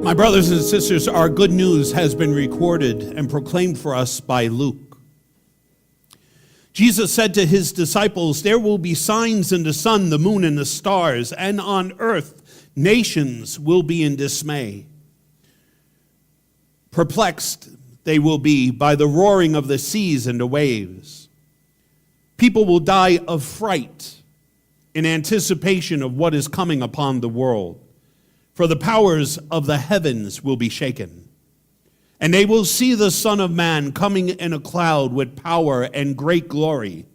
My brothers and sisters, our good news has been recorded and proclaimed for us by Luke. Jesus said to his disciples, "There will be signs in the sun, the moon, and the stars, and on earth nations will be in dismay. Perplexed they will be by the roaring of the seas and the waves. People will die of fright in anticipation of what is coming upon the world. For the powers of the heavens will be shaken. And they will see the Son of Man coming in a cloud with power and great glory.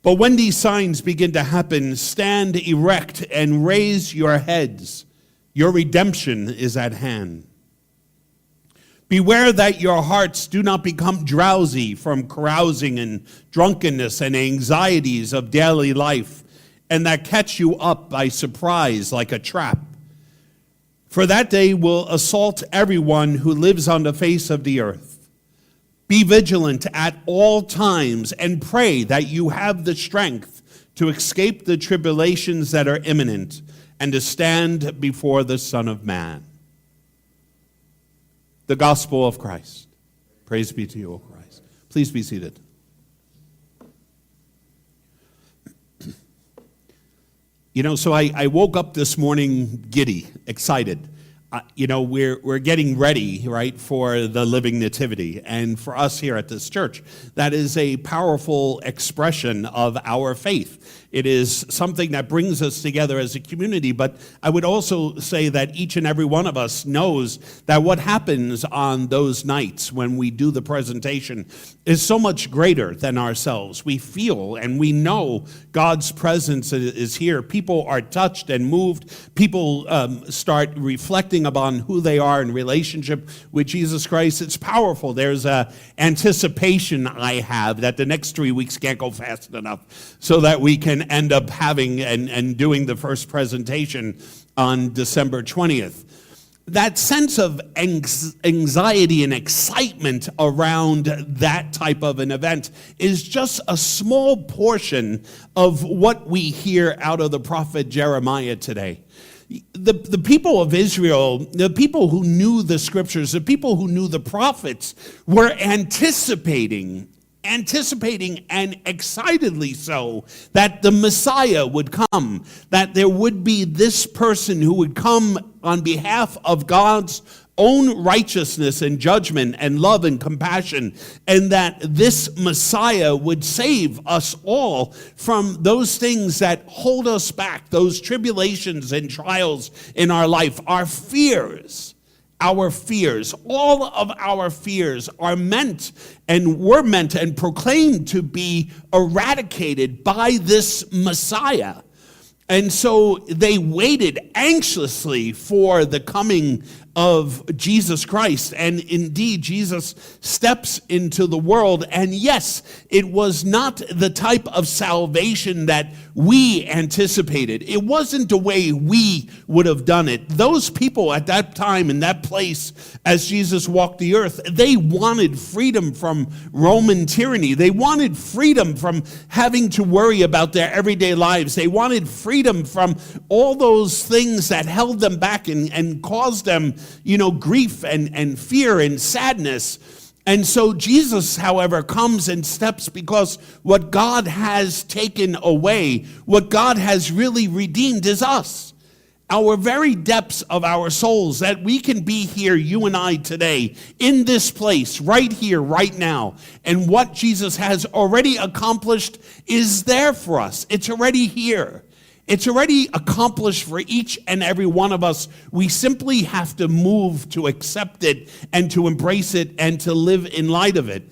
But when these signs begin to happen, stand erect and raise your heads. Your redemption is at hand. Beware that your hearts do not become drowsy from carousing and drunkenness and anxieties of daily life, and that catch you up by surprise like a trap. For that day will assault everyone who lives on the face of the earth. Be vigilant at all times and pray that you have the strength to escape the tribulations that are imminent and to stand before the Son of Man." The gospel of Christ. Praise be to you, O Christ. Please be seated. So I woke up this morning giddy, excited. We're getting ready, right, for the living nativity. And for us here at this church, that is a powerful expression of our faith. It is something that brings us together as a community. But I would also say that each and every one of us knows that what happens on those nights when we do the presentation is so much greater than ourselves. We feel and we know God's presence is here. People are touched and moved. People start reflecting upon who they are in relationship with Jesus Christ. It's powerful. There's a anticipation I have that the next 3 weeks can't go fast enough so that we can end up having and doing the first presentation on December 20th. That sense of anxiety and excitement around that type of an event is just a small portion of what we hear out of the prophet Jeremiah today. The people of Israel, the people who knew the scriptures, the people who knew the prophets were anticipating and excitedly so that the Messiah would come, that there would be this person who would come on behalf of God's own righteousness and judgment and love and compassion, and that this Messiah would save us all from those things that hold us back, those tribulations and trials in our life, our fears. Our fears, all of our fears are meant and were meant and proclaimed to be eradicated by this Messiah. And so they waited anxiously for the coming of Jesus Christ. And indeed, Jesus steps into the world. And yes, it was not the type of salvation that we anticipated. It wasn't the way we would have done it. Those people at that time in that place, as Jesus walked the earth, they wanted freedom from Roman tyranny. They wanted freedom from having to worry about their everyday lives. They wanted freedom from all those things that held them back and caused them, grief and fear and sadness. And so Jesus, however, comes and steps because what God has taken away, what God has really redeemed is us. Our very depths of our souls, that we can be here, you and I today, in this place, right here, right now. And what Jesus has already accomplished is there for us. It's already here. It's already accomplished for each and every one of us. We simply have to move to accept it and to embrace it and to live in light of it.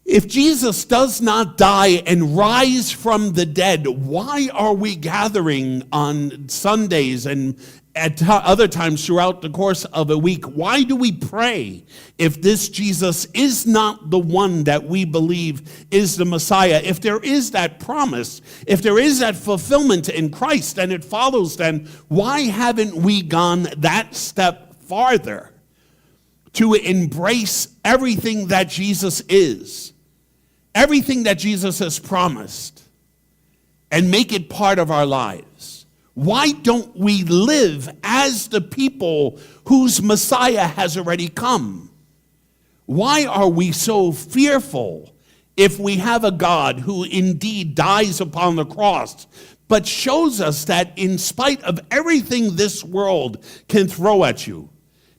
If Jesus does not die and rise from the dead, why are we gathering on Sundays and at other times throughout the course of a week? Why do we pray if this Jesus is not the one that we believe is the Messiah? If there is that promise, if there is that fulfillment in Christ, and it follows, then why haven't we gone that step farther to embrace everything that Jesus is, everything that Jesus has promised, and make it part of our lives? Why don't we live as the people whose Messiah has already come? Why are we so fearful if we have a God who indeed dies upon the cross, but shows us that in spite of everything this world can throw at you,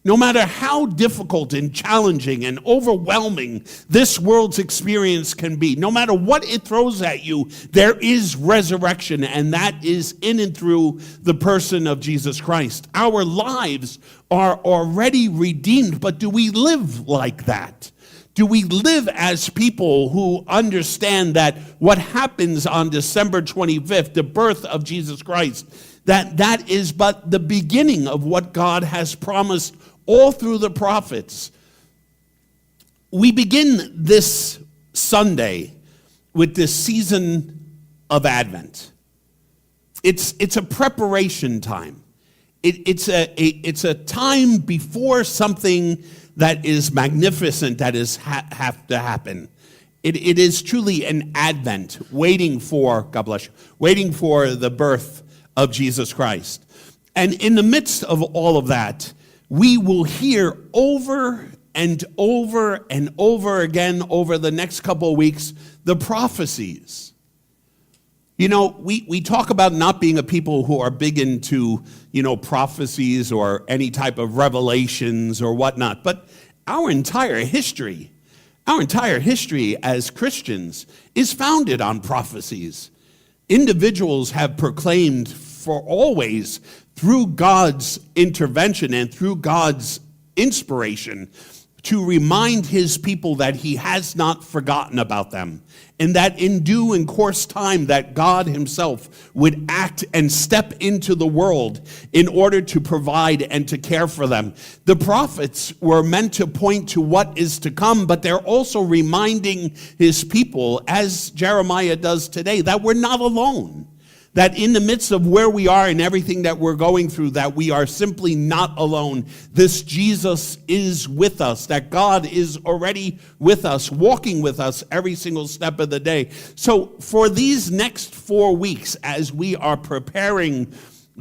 no matter how difficult and challenging and overwhelming this world's experience can be, no matter what it throws at you, there is resurrection, and that is in and through the person of Jesus Christ. Our lives are already redeemed, but do we live like that? Do we live as people who understand that what happens on December 25th, the birth of Jesus Christ, that is but the beginning of what God has promised all through the prophets? We begin this Sunday with this season of Advent. It's a preparation time. It's a time before something that is magnificent that is have to happen. It is truly an Advent, waiting for, God bless you, waiting for the birth of Jesus Christ. And in the midst of all of that, we will hear over and over and over again over the next couple of weeks the prophecies. You know, we talk about not being a people who are big into, prophecies or any type of revelations or whatnot, but our entire history as Christians is founded on prophecies. Individuals have proclaimed for always, through God's intervention and through God's inspiration, to remind his people that he has not forgotten about them, and that in due and course time that God himself would act and step into the world in order to provide and to care for them. The prophets were meant to point to what is to come, but they're also reminding his people, as Jeremiah does today, that we're not alone. That in the midst of where we are and everything that we're going through, that we are simply not alone. This Jesus is with us, that God is already with us, walking with us every single step of the day. So for these next 4 weeks, as we are preparing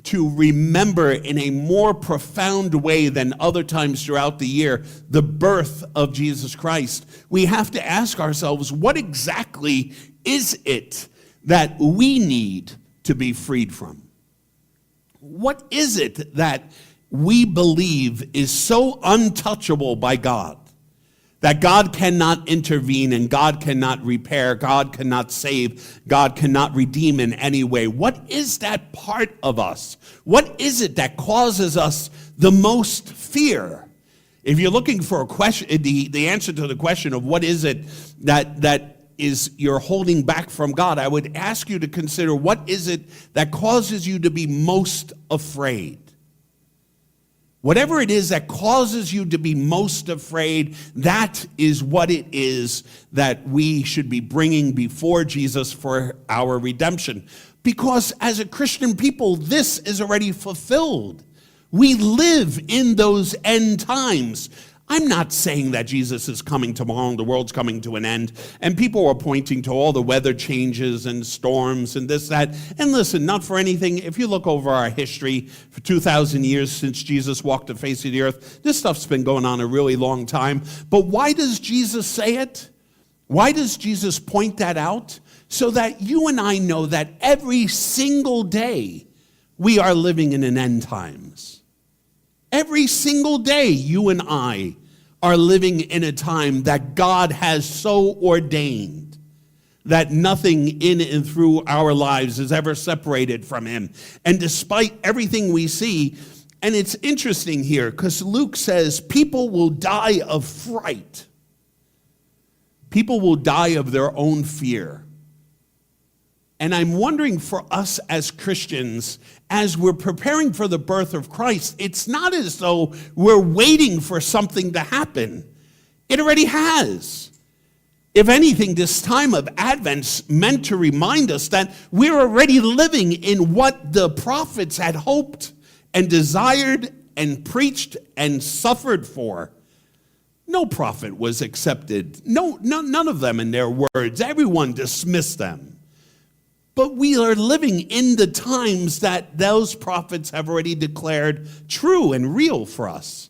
to remember in a more profound way than other times throughout the year, the birth of Jesus Christ, we have to ask ourselves, what exactly is it that we need to be freed from? What is it that we believe is so untouchable by God, that God cannot intervene and God cannot repair, God cannot save, God cannot redeem in any way? What is that part of us? What is it that causes us the most fear? If you're looking for a question, the answer to the question of what is it that is you're holding back from God, I would ask you to consider, what is it that causes you to be most afraid? Whatever it is that causes you to be most afraid, that is what it is that we should be bringing before Jesus for our redemption. Because as a Christian people, this is already fulfilled. We live in those end times. I'm not saying that Jesus is coming tomorrow and the world's coming to an end, and people are pointing to all the weather changes and storms and this, that. And listen, not for anything, if you look over our history for 2,000 years since Jesus walked the face of the earth, this stuff's been going on a really long time. But why does Jesus say it? Why does Jesus point that out? So that you and I know that every single day we are living in an end times. Every single day, you and I are living in a time that God has so ordained that nothing in and through our lives is ever separated from him. And despite everything we see, and it's interesting here, because Luke says people will die of fright. People will die of their own fear. And I'm wondering for us as Christians, as we're preparing for the birth of Christ, it's not as though we're waiting for something to happen. It already has. If anything, this time of Advent's meant to remind us that we're already living in what the prophets had hoped and desired and preached and suffered for. No prophet was accepted. None of them in their words. Everyone dismissed them. But we are living in the times that those prophets have already declared true and real for us.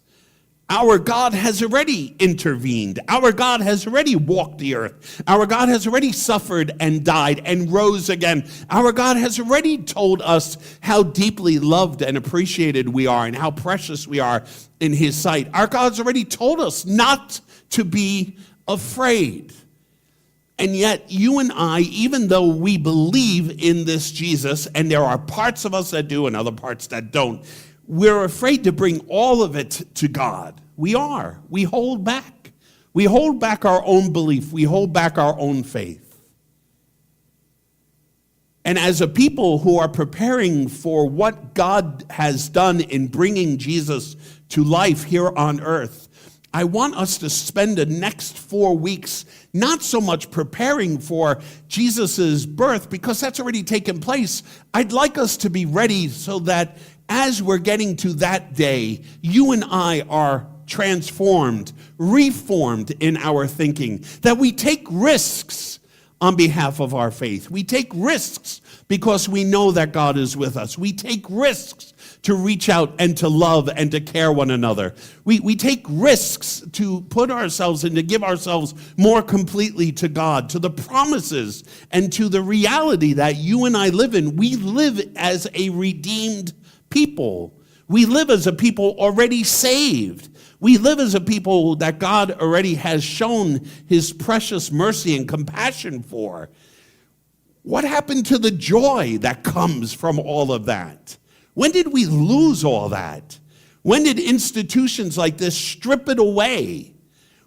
Our God has already intervened. Our God has already walked the earth. Our God has already suffered and died and rose again. Our God has already told us how deeply loved and appreciated we are and how precious we are in his sight. Our God's already told us not to be afraid. And yet, you and I, even though we believe in this Jesus, and there are parts of us that do and other parts that don't, we're afraid to bring all of it to God. We are. We hold back. We hold back our own belief. We hold back our own faith. And as a people who are preparing for what God has done in bringing Jesus to life here on earth, I want us to spend the next 4 weeks not so much preparing for Jesus' birth, because that's already taken place. I'd like us to be ready so that as we're getting to that day, you and I are transformed, reformed in our thinking, that we take risks on behalf of our faith. We take risks because we know that God is with us. We take risks to reach out and to love and to care one another. We take risks to put ourselves and to give ourselves more completely to God, to the promises and to the reality that you and I live in. We live as a redeemed people. We live as a people already saved. We live as a people that God already has shown his precious mercy and compassion for. What happened to the joy that comes from all of that? When did we lose all that? When did institutions like this strip it away?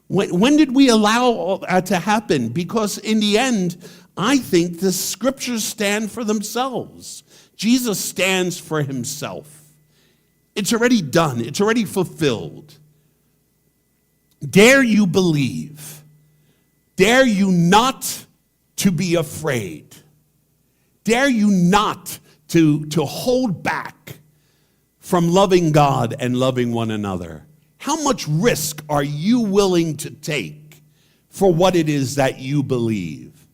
When did we allow all that to happen? Because in the end, I think the scriptures stand for themselves. Jesus stands for himself. It's already done. It's already fulfilled. Dare you believe? Dare you not to be afraid? Dare you not to hold back from loving God and loving one another? How much risk are you willing to take for what it is that you believe?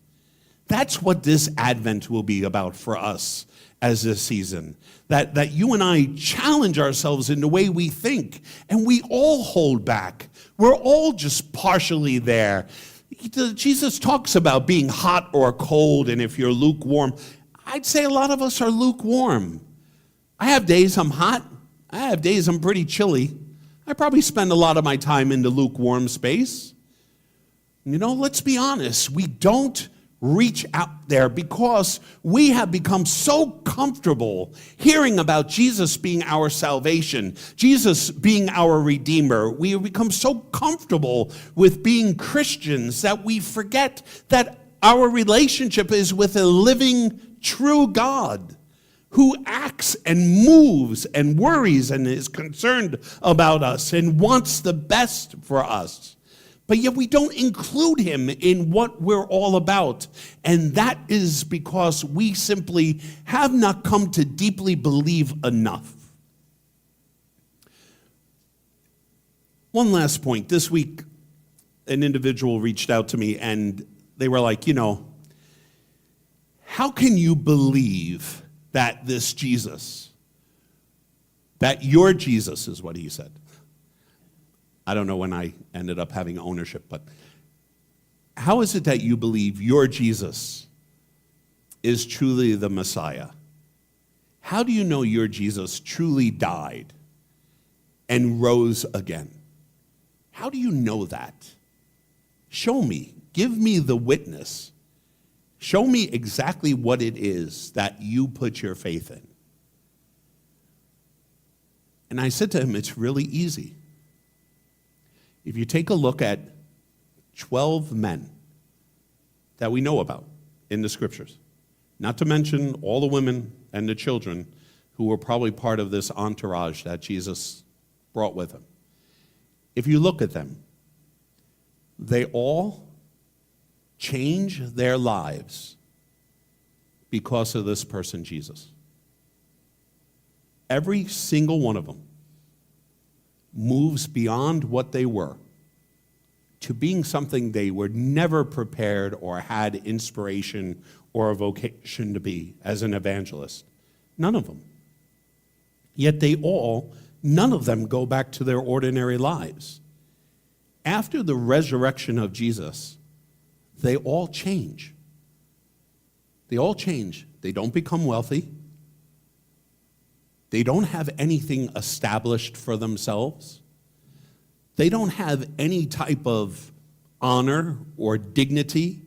That's what this Advent will be about for us as this season. That you and I challenge ourselves in the way we think, and we all hold back. We're all just partially there. Jesus talks about being hot or cold, and if you're lukewarm. I'd say a lot of us are lukewarm. I have days I'm hot. I have days I'm pretty chilly. I probably spend a lot of my time in the lukewarm space. You know, let's be honest. We don't reach out there because we have become so comfortable hearing about Jesus being our salvation, Jesus being our Redeemer. We have become so comfortable with being Christians that we forget that our relationship is with a living, true God who acts and moves and worries and is concerned about us and wants the best for us. But yet we don't include him in what we're all about. And that is because we simply have not come to deeply believe enough. One last point. This week, an individual reached out to me and they were like, how can you believe that this Jesus, that your Jesus is what he said? I don't know when I ended up having ownership, but how is it that you believe your Jesus is truly the Messiah? How do you know your Jesus truly died and rose again? How do you know that? Show me. Give me the witness. Show me exactly what it is that you put your faith in. And I said to him, it's really easy. If you take a look at 12 men that we know about in the scriptures, not to mention all the women and the children who were probably part of this entourage that Jesus brought with him. If you look at them, they all change their lives because of this person, Jesus. Every single one of them moves beyond what they were to being something they were never prepared or had inspiration or a vocation to be as an evangelist. None of them. Yet none of them go back to their ordinary lives. After the resurrection of Jesus, they all change. They all change. They don't become wealthy. They don't have anything established for themselves. They don't have any type of honor or dignity.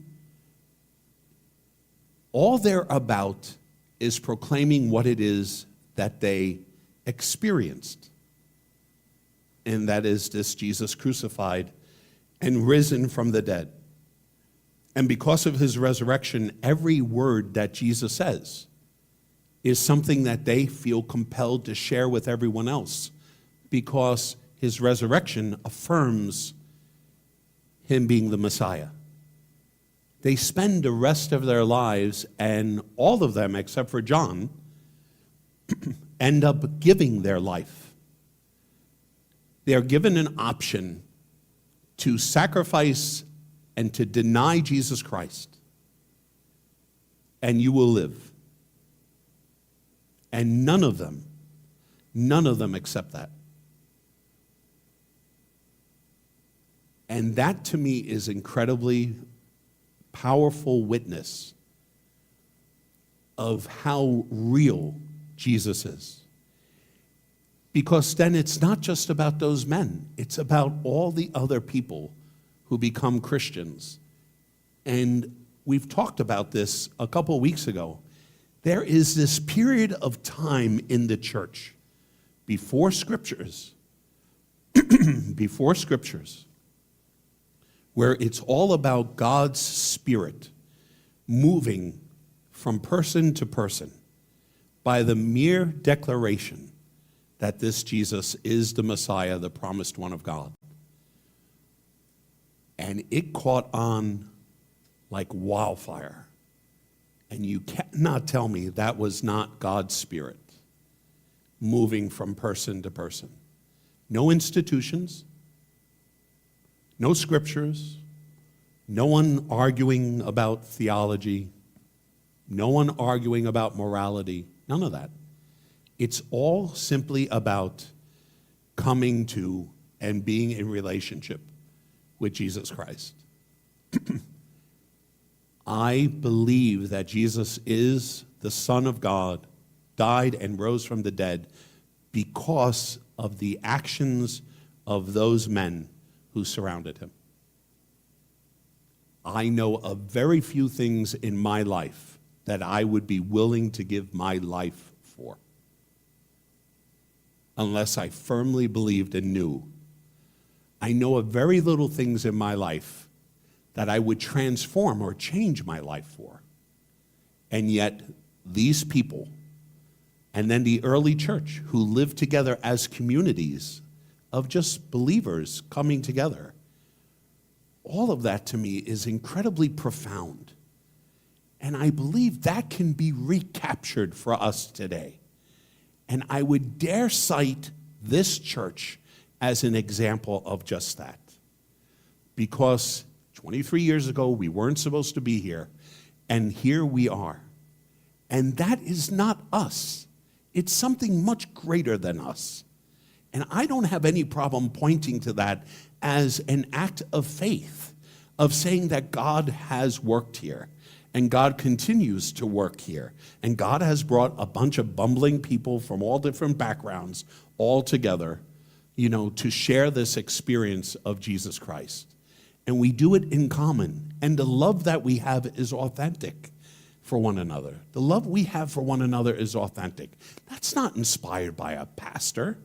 All they're about is proclaiming what it is that they experienced. And that is this Jesus crucified and risen from the dead. And because of his resurrection, every word that Jesus says is something that they feel compelled to share with everyone else, because his resurrection affirms him being the Messiah. They spend the rest of their lives, and all of them except for John end up giving their life. They are given an option to sacrifice and to deny Jesus Christ, and you will live. And none of them accept that. And that to me is incredibly powerful witness of how real Jesus is. Because then it's not just about those men, it's about all the other people who become Christians. And we've talked about this a couple weeks ago. There is this period of time in the church before scriptures, where it's all about God's Spirit moving from person to person by the mere declaration that this Jesus is the Messiah, the promised one of God. And it caught on like wildfire. And you cannot tell me that was not God's Spirit moving from person to person. No institutions, no scriptures, no one arguing about theology, no one arguing about morality, none of that. It's all simply about coming to and being in relationship with Jesus Christ. I believe that Jesus is the Son of God, died and rose from the dead because of the actions of those men who surrounded him. I know of very few things in my life that I would be willing to give my life for, unless I firmly believed and knew. I know of very little things in my life that I would transform or change my life for. And yet, these people, and then the early church, who lived together as communities of just believers coming together, all of that to me is incredibly profound. And I believe that can be recaptured for us today. And I would dare cite this church as an example of just that. Because 23 years ago, we weren't supposed to be here, and here we are. And that is not us. It's something much greater than us. And I don't have any problem pointing to that as an act of faith, of saying that God has worked here, and God continues to work here. And God has brought a bunch of bumbling people from all different backgrounds all together, to share this experience of Jesus Christ. And we do it in common. And the love that we have is authentic for one another. The love we have for one another is authentic. That's not inspired by a pastor.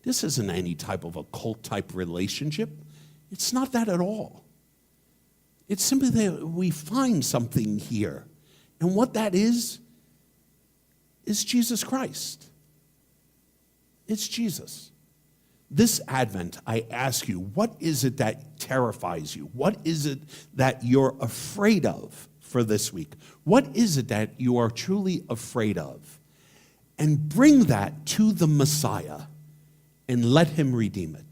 This isn't any type of a cult-type relationship. It's not that at all. It's simply that we find something here. And what that is Jesus Christ. It's Jesus. This Advent, I ask you, what is it that terrifies you? What is it that you're afraid of for this week? What is it that you are truly afraid of? And bring that to the Messiah and let him redeem it.